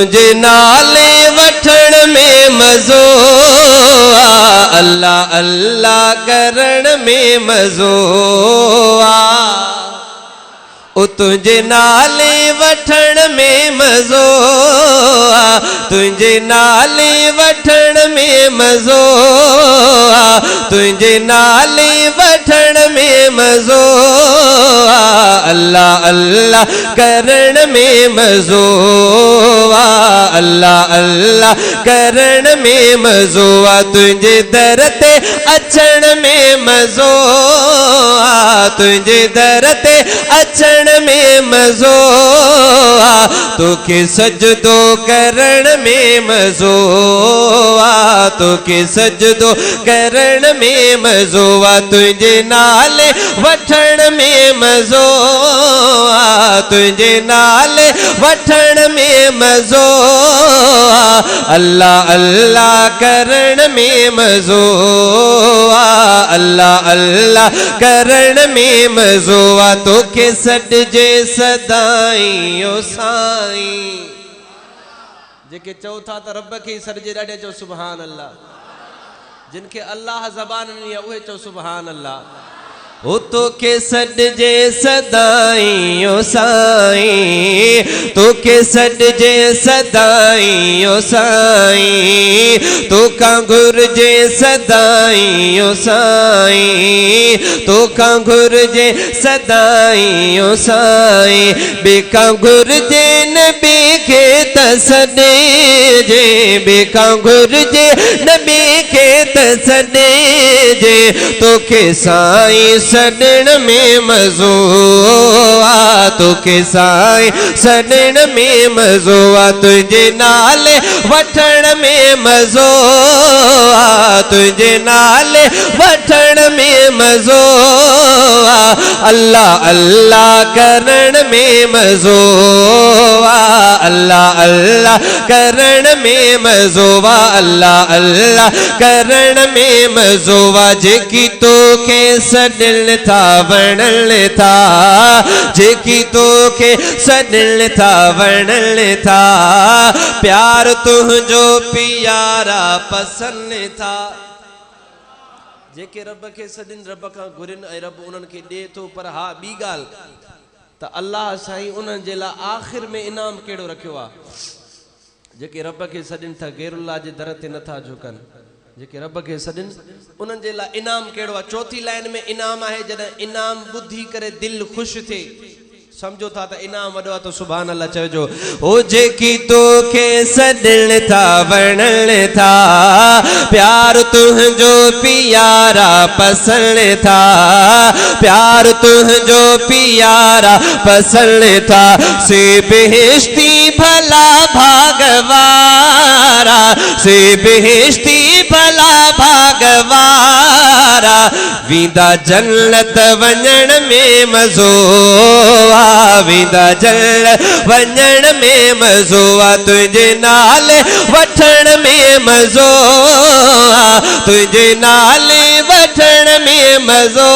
तुझे नाले वठण में मज़ो आ, अल्लाह अल्लाह करण में मज़ो आ। ओ तुझे नाले वठण में मज़ो आ, तुझे नाले वठण में मज़ो आ, तुझे नाले वठण में मज़ो आ, अल्लाह अल्लाह करण में मज़ो आ, अल्लाह अल्लाह करण में मज़ो आ। तुझे दर ते अचण में मज़ो आ, तुझे दर ते अचण में मज़ो आ, तोखे सजदो करण में मज़ो आ, तोखे सजदो करण में मज़ो आ। तुझे नाले वठण में मज़ो आ, तुझे नाले वठण में मज़ो आ, अल्लाह अल्लाह करण में मज़ो आ, अल्लाह अल्लाह करण में मज़ो आ। तोखे सॾजे सदाई ओ साईं, जेके चओ था त रब खे सॾजे ॾाढे चओ सुभान अल्लाह, जिनके अल्लाह ज़बान नहीं है उहे चओ सुभान अल्लाह। ओ तोखे सॾजे सदाई ओ साईं, तोखे सॾजे सदाई ओ साईं, तोखां घुर्जे सदाई ओ साईं, तोखां घुर्जे सदाई ओ साईं, बेखां घुर्जे नबी खे त सॾजे, बेखां घुर्जे नबी खे त सॾजे, तोखे साईं सॾण में मज़ो आ, तोखे साईं सॾण में मज़ो आ। तुझे नाले वठण में मज़ो आ, तुझे नाले वठण में मज़ो आ, अल्लाह अल्लाह करण में मज़ो आ, अल्लाह अल्लाह करण में मज़ो आ, अल्लाह अल्लाह करण में मज़ो आ। जेकी तोखे सॾण था वणण था, जेकी तोखे सॾण था वणण था, प्यार तुंहिंजो प्यारा पसंद था। जेके रब खे सॾनि रब खां घुरनि ऐं रब उन्हनि खे ॾिए थो। पर हा ॿी ॻाल्हि त अल्लाह साईं उन्हनि जे लाइ आख़िर में इनाम कहिड़ो रखियो आहे। जेके रब खे सॾनि था गैरुल्लाह जे दर ते नथा झुकनि, जेके रब खे सॾनि उन्हनि जे लाइ इनाम कहिड़ो आहे। चौथी लाइन में इनाम आहे, जॾहिं इनाम ॿुधी करे दिलि ख़ुशि थिए, समझो था त इनाम वॾो आहे, तो सुभान अल्लाह चइजो। ओ जेकी तोखे सॾण था वणण था, प्यार तुंहिंजो प्यारा पसंद था, प्यार तुंहिंजो प्यारा पसंद था, से बेहिश्ती भला भागवारा, से बेहिश्ती भला भागवारा, वींदा जन्नत वञण में मज़ो आ, वींदा जन्नत वञण में मज़ो आ। तुझे नाले वठण में मज़ो आ, तुझे नाले वठण में मज़ो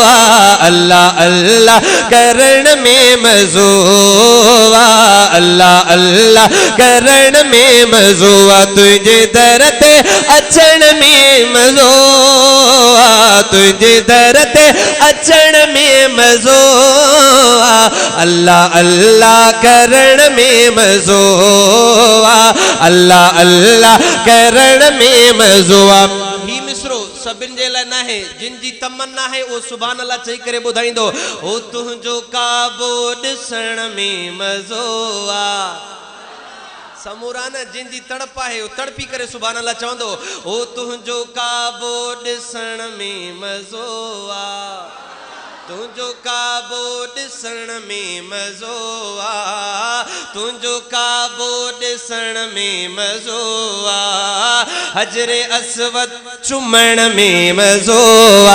आ, अल्लाह अल्लाह करण में मज़ो आ, अल्लाह अल्लाह करण में मज़ो आ। तुझे दर ते अचण में मज़ो आ, तुझे दर ते अचण में मज़ो आ, अल्लाह अल्लाह करण में मज़ो आ, अल्लाह अल्लाह करण में मज़ो आ। ही मिसरो सभिनि जे लाइ नाहे, जिन जी तमन्ना है वो सुभान अल्लाह चई करे ॿुधाईंदो। ओ तुंहिंजो काबो ॾिसण में मज़ो आ, समूरा न जिन जी तड़प है वो तड़पी करे सुभान अल्लाह चवंदो। ओ तुंहिंजो काबो ॾिसण में मज़ो आ, तुंहिंजो काबो ॾिसण में मज़ो आ, तुंहिंजो काबो ॾिसण में मज़ो आ, हजरे अस्वद चुमण में मज़ो आ,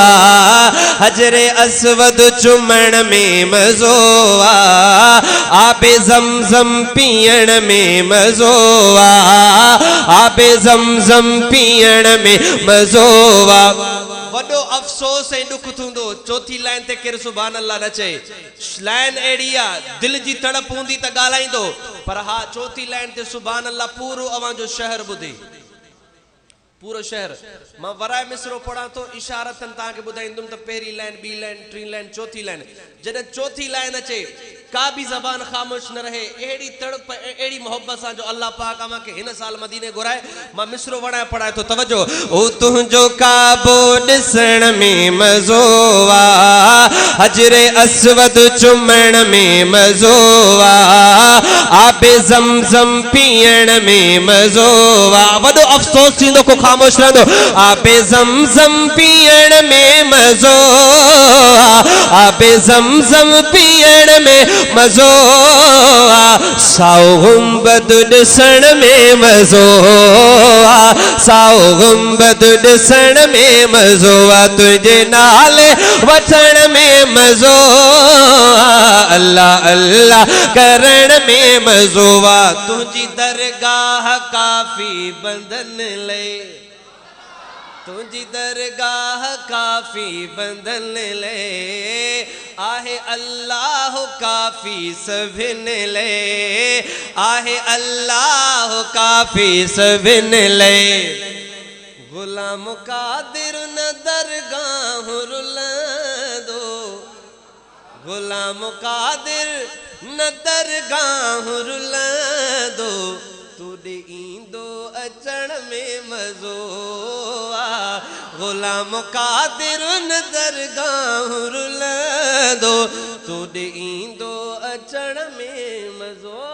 हजरे अस्वद चुमण में मज़ो आ, आबे ज़मज़म पीअण में मज़ो आ, आबे ज़मज़म पीअण में मज़ो आ। वडो अफसोस ऐं दुख थूंदो चौथी लाइन ते केर सुभान अल्लाह न चए लाइन एड़ी आ दिल जी तड़प हूंदी त ॻाल्हाईंदो पर हा चौथी लाइन ते सुभान अल्लाह पूरो अवां जो शहर ॿुधे पूरो शहर मां वराए मिसरो पढ़ा तो इशारतन ताके बुधाइंदुम त पहली लाइन बी लाइन टी लाइन चौथी लाइन जद चौथी लाइन अचे का भी जबान खामोश न रहे एड़ी तड़प एड़ी मोहब्बत सा जो अल्लाह पाक अमा के हिन साल मदीने घुराए मां मिसरो वराए पढ़ाए तो तवज्जो ओ तुंजो काबो दिसण में मज़ो आ हजरे अस्वद चुमण में मज़ो आ आबे ज़मज़म पीअण में मज़ो आ वडो अफसोस थींदो को खामोश रहंदो आबे ज़मज़म पीअण में मज़ो आबे ज़मज़म पीअण में मज़ो आ साओ गुंबद ॾिसण में मज़ो आ साओ गुंबद ॾिसण में मज़ो आ तुझे नाले वठण में मज़ो आ अल्लाह अल्लाह करण में मज़ो आ तुझी दरगाह काफ़ी बंधन ले तुझी दरगाह काफ़ी बंधन ले आहे अल्लाह काफ़ी सभिन ले आहे अल्लाह काफ़ी सभिन ले गुलाम कादिर न दरगाह रुलंदो गुलाम कादिर न दरगाह रुलंदो तुॾे ईंदो अचण में मज़ो आ गुलाम कादिर न दरगाह रुलंदो तुॾे ईंदो अचण में मज़ो